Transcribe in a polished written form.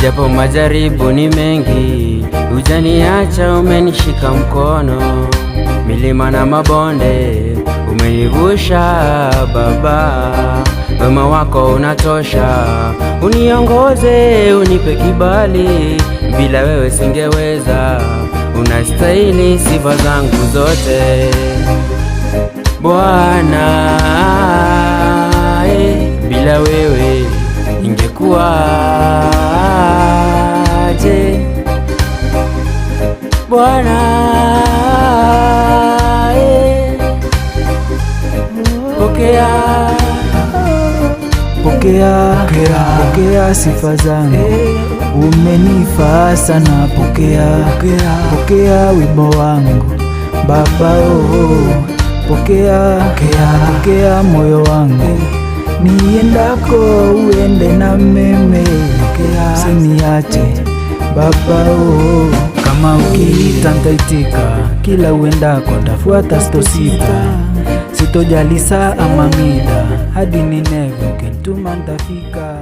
japo majaribu ni mengi, hujaniacha, umenishika mkono. Milima na mabonde umenivusha Baba, wema wako unatosha. Uniongoze, unipe kibali, bila wewe singeweza. Unastahili sifa zangu zote Bwana, bila wewe ingekuwaje Bwana? Pokea sifa zangu, umenifaa sana. Pokea wimbo wangu Baba, pokea moyo wangu, niendako uende na mimi, usiniache Baba. Kama ukiita nitaitika, kila uendako nitafuata, sitosita, sitojali saa ama mida, hadi Nineve ukinituma nitafika.